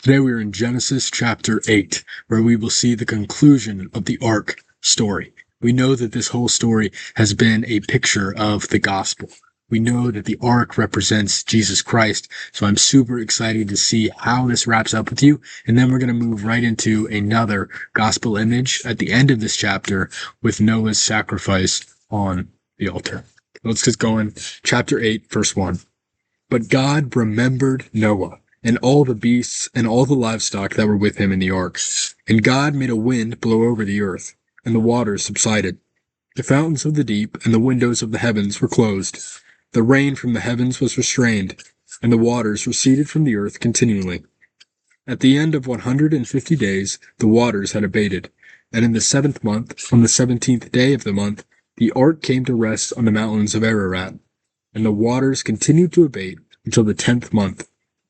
Today we are in Genesis chapter 8, where we will see the conclusion of the ark story. We know that this whole story has been a picture of the gospel. We know that the ark represents Jesus Christ, so I'm super excited to see how this wraps up with you. And then we're going to move right into another gospel image at the end of this chapter with Noah's sacrifice on the altar. Let's get going. Chapter 8, verse 1. But God remembered Noah and all the beasts and all the livestock that were with him in the ark. And God made a wind blow over the earth, and the waters subsided. The fountains of the deep and the windows of the heavens were closed. The rain from the heavens was restrained, and the waters receded from the earth continually. At the end of 150 days, the waters had abated, and in the 7th month, on the 17th day of the month, the ark came to rest on the mountains of Ararat. And the waters continued to abate until the 10th month.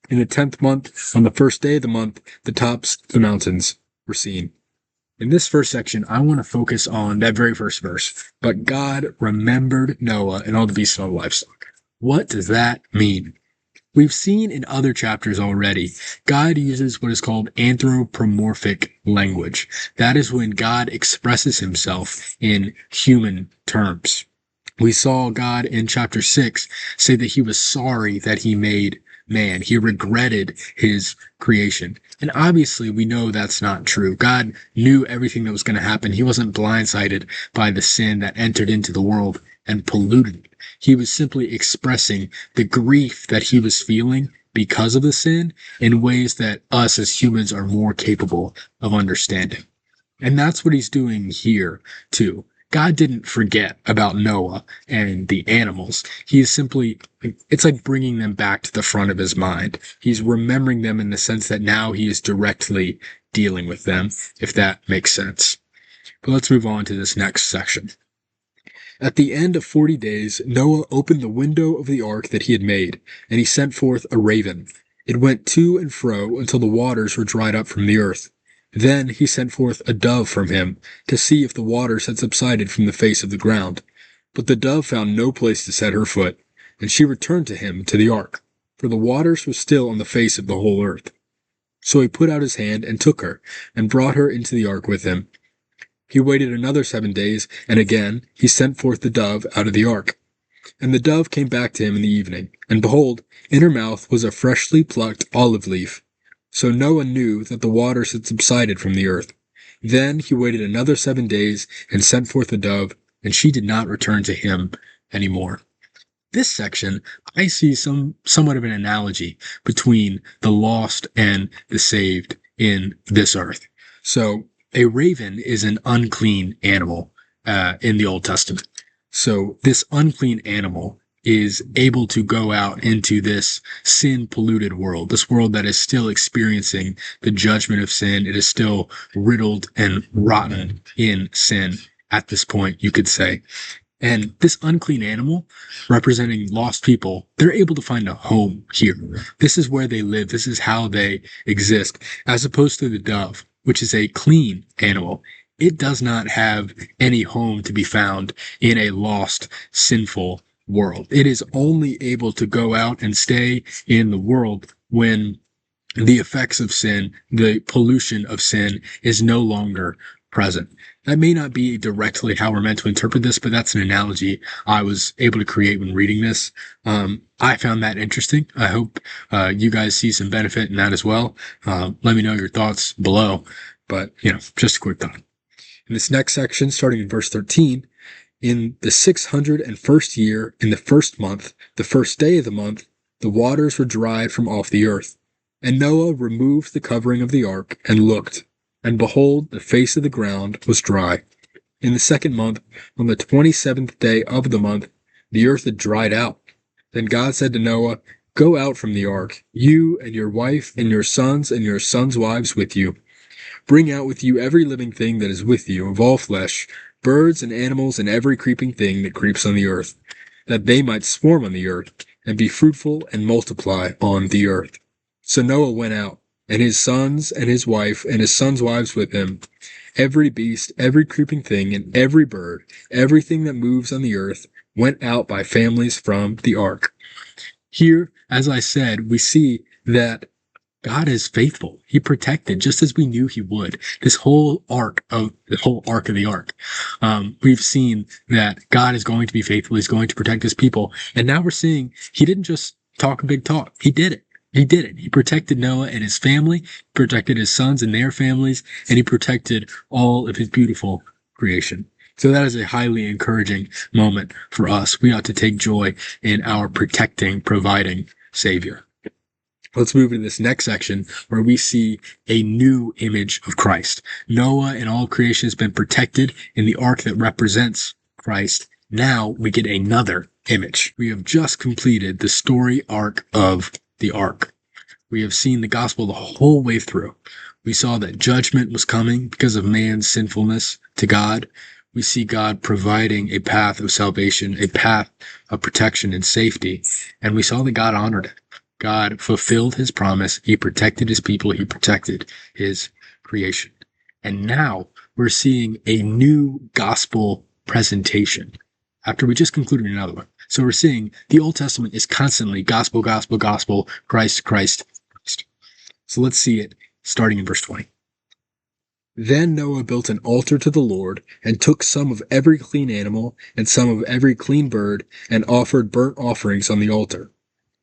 In the 10th month, on the first day of the month, the tops of the mountains were seen. In this first section, I want to focus on that very first verse. But God remembered Noah and all the beasts and all the livestock. What does that mean? We've seen in other chapters already, God uses what is called anthropomorphic language. That is when God expresses himself in human terms. We saw God in chapter 6 say that he was sorry that he made man. He regretted his creation. And obviously we know that's not true. God knew everything that was going to happen. He wasn't blindsided by the sin that entered into the world and polluted it. He was simply expressing the grief that he was feeling because of the sin in ways that us as humans are more capable of understanding. And that's what he's doing here too. God didn't forget about Noah and the animals. He is simply, it's like bringing them back to the front of his mind. He's remembering them in the sense that now he is directly dealing with them, if that makes sense. But let's move on to this next section. At the end of 40 days, Noah opened the window of the ark that he had made, and he sent forth a raven. It went to and fro until the waters were dried up from the earth. Then he sent forth a dove from him, to see if the waters had subsided from the face of the ground. But the dove found no place to set her foot, and she returned to him to the ark, for the waters were still on the face of the whole earth. So he put out his hand and took her, and brought her into the ark with him. He waited another 7 days, and again he sent forth the dove out of the ark. And the dove came back to him in the evening, and behold, in her mouth was a freshly plucked olive leaf. So Noah knew that the waters had subsided from the earth. Then he waited another 7 days and sent forth the dove, and she did not return to him any more. This section, I see somewhat of an analogy between the lost and the saved in this earth. So a raven is an unclean animal in the Old Testament. So this unclean animal is able to go out into this sin-polluted world, this world that is still experiencing the judgment of sin. It is still riddled and rotten in sin at this point, you could say. And this unclean animal, representing lost people, they're able to find a home here. This is where they live. This is how they exist, as opposed to the dove, which is a clean animal. It does not have any home to be found in a lost, sinful world. It is only able to go out and stay in the world when the effects of sin, the pollution of sin, is no longer present. That may not be directly how we're meant to interpret this, but that's an analogy I was able to create when reading this. I found that interesting. I hope you guys see some benefit in that as well. Let me know your thoughts below, but just a quick thought. In this next section, starting in verse 13, in the 601st year, in the 1st month, the 1st day of the month, the waters were dried from off the earth. And Noah removed the covering of the ark and looked, and behold, the face of the ground was dry. In the 2nd month, on the 27th day of the month, the earth had dried out. Then God said to Noah, "Go out from the ark, you and your wife and your sons wives with you. Bring out with you every living thing that is with you, of all flesh, birds and animals and every creeping thing that creeps on the earth, that they might swarm on the earth, and be fruitful and multiply on the earth." So Noah went out, and his sons and his wife and his sons' wives with him, every beast, every creeping thing, and every bird, everything that moves on the earth, went out by families from the ark. Here, as I said, we see that God is faithful. He protected just as we knew he would. This whole arc of the ark. We've seen that God is going to be faithful. He's going to protect his people. And now we're seeing he didn't just talk a big talk. He did it. He did it. He protected Noah and his family, protected his sons and their families, and he protected all of his beautiful creation. So that is a highly encouraging moment for us. We ought to take joy in our protecting, providing Savior. Let's move into this next section where we see a new image of Christ. Noah and all creation has been protected in the ark that represents Christ. Now we get another image. We have just completed the story arc of the ark. We have seen the gospel the whole way through. We saw that judgment was coming because of man's sinfulness to God. We see God providing a path of salvation, a path of protection and safety, and we saw that God honored it. God fulfilled his promise. He protected his people. He protected his creation. And now we're seeing a new gospel presentation after we just concluded another one. So we're seeing the Old Testament is constantly gospel, gospel, gospel, Christ, Christ, Christ. So let's see it starting in verse 20. Then Noah built an altar to the Lord and took some of every clean animal and some of every clean bird and offered burnt offerings on the altar.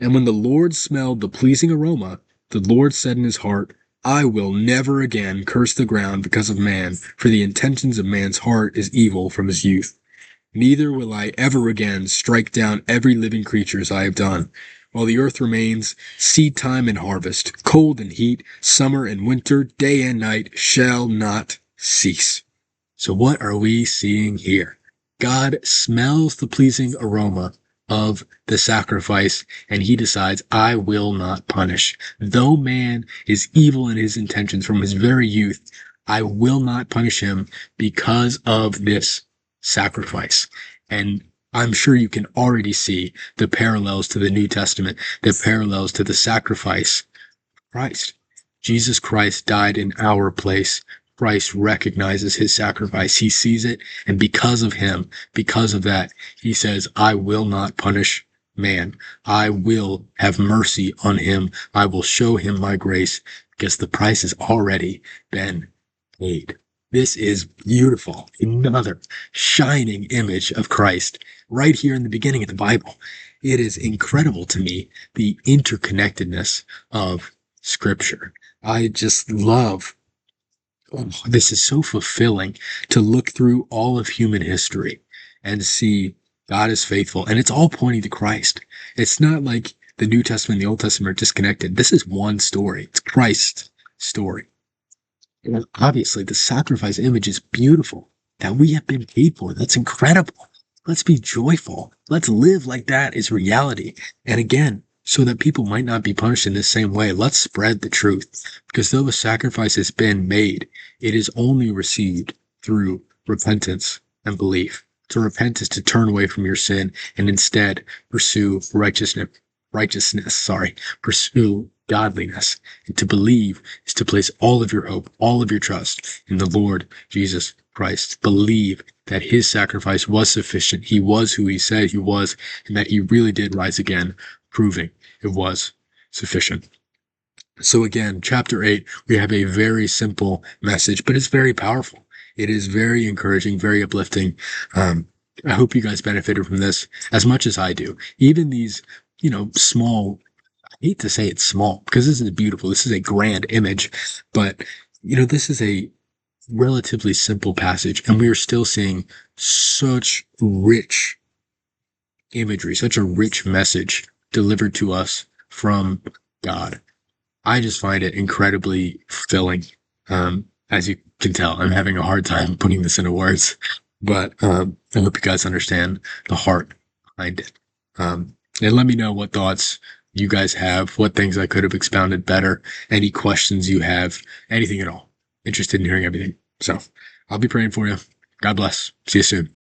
And when the Lord smelled the pleasing aroma, the Lord said in his heart, I will never again curse the ground because of man, for the intentions of man's heart is evil from his youth. Neither will I ever again strike down every living creature as I have done. While the earth remains, seed time and harvest, cold and heat, summer and winter, day and night shall not cease. So what are we seeing here? God smells the pleasing aroma of the sacrifice, and he decides, I will not punish. Though man is evil in his intentions from his very youth, I will not punish him because of this sacrifice. And I'm sure you can already see the parallels to the New Testament, the parallels to the sacrifice of Christ. Jesus Christ died in our place. Christ recognizes his sacrifice. He sees it, and because of him, because of that, he says, I will not punish man. I will have mercy on him. I will show him my grace because the price has already been paid. This is beautiful. Another shining image of Christ right here in the beginning of the Bible. It is incredible to me, the interconnectedness of Scripture. I just love this is so fulfilling to look through all of human history and see God is faithful. And it's all pointing to Christ. It's not like the New Testament and the Old Testament are disconnected. This is one story. It's Christ's story. And obviously, the sacrifice image is beautiful that we have been paid for. That's incredible. Let's be joyful. Let's live like that is reality. And again, so that people might not be punished in the same way, let's spread the truth. Because though a sacrifice has been made, it is only received through repentance and belief. To repent is to turn away from your sin and instead pursue pursue godliness. And to believe is to place all of your hope, all of your trust in the Lord Jesus Christ. Believe that his sacrifice was sufficient. He was who he said he was, and that he really did rise again, proving it was sufficient. So again, chapter 8, we have a very simple message, but it's very powerful. It is very encouraging, very uplifting. I hope you guys benefited from this as much as I do. Even these, small, I hate to say it's small because this is beautiful. This is a grand image, but this is a relatively simple passage, and we are still seeing such rich imagery, such a rich message delivered to us from God. I just find it incredibly fulfilling. As you can tell, I'm having a hard time putting this into words, but I hope you guys understand the heart behind it. And let me know what thoughts you guys have, what things I could have expounded better, any questions you have, anything at all. Interested in hearing everything. So I'll be praying for you. God bless. See you soon.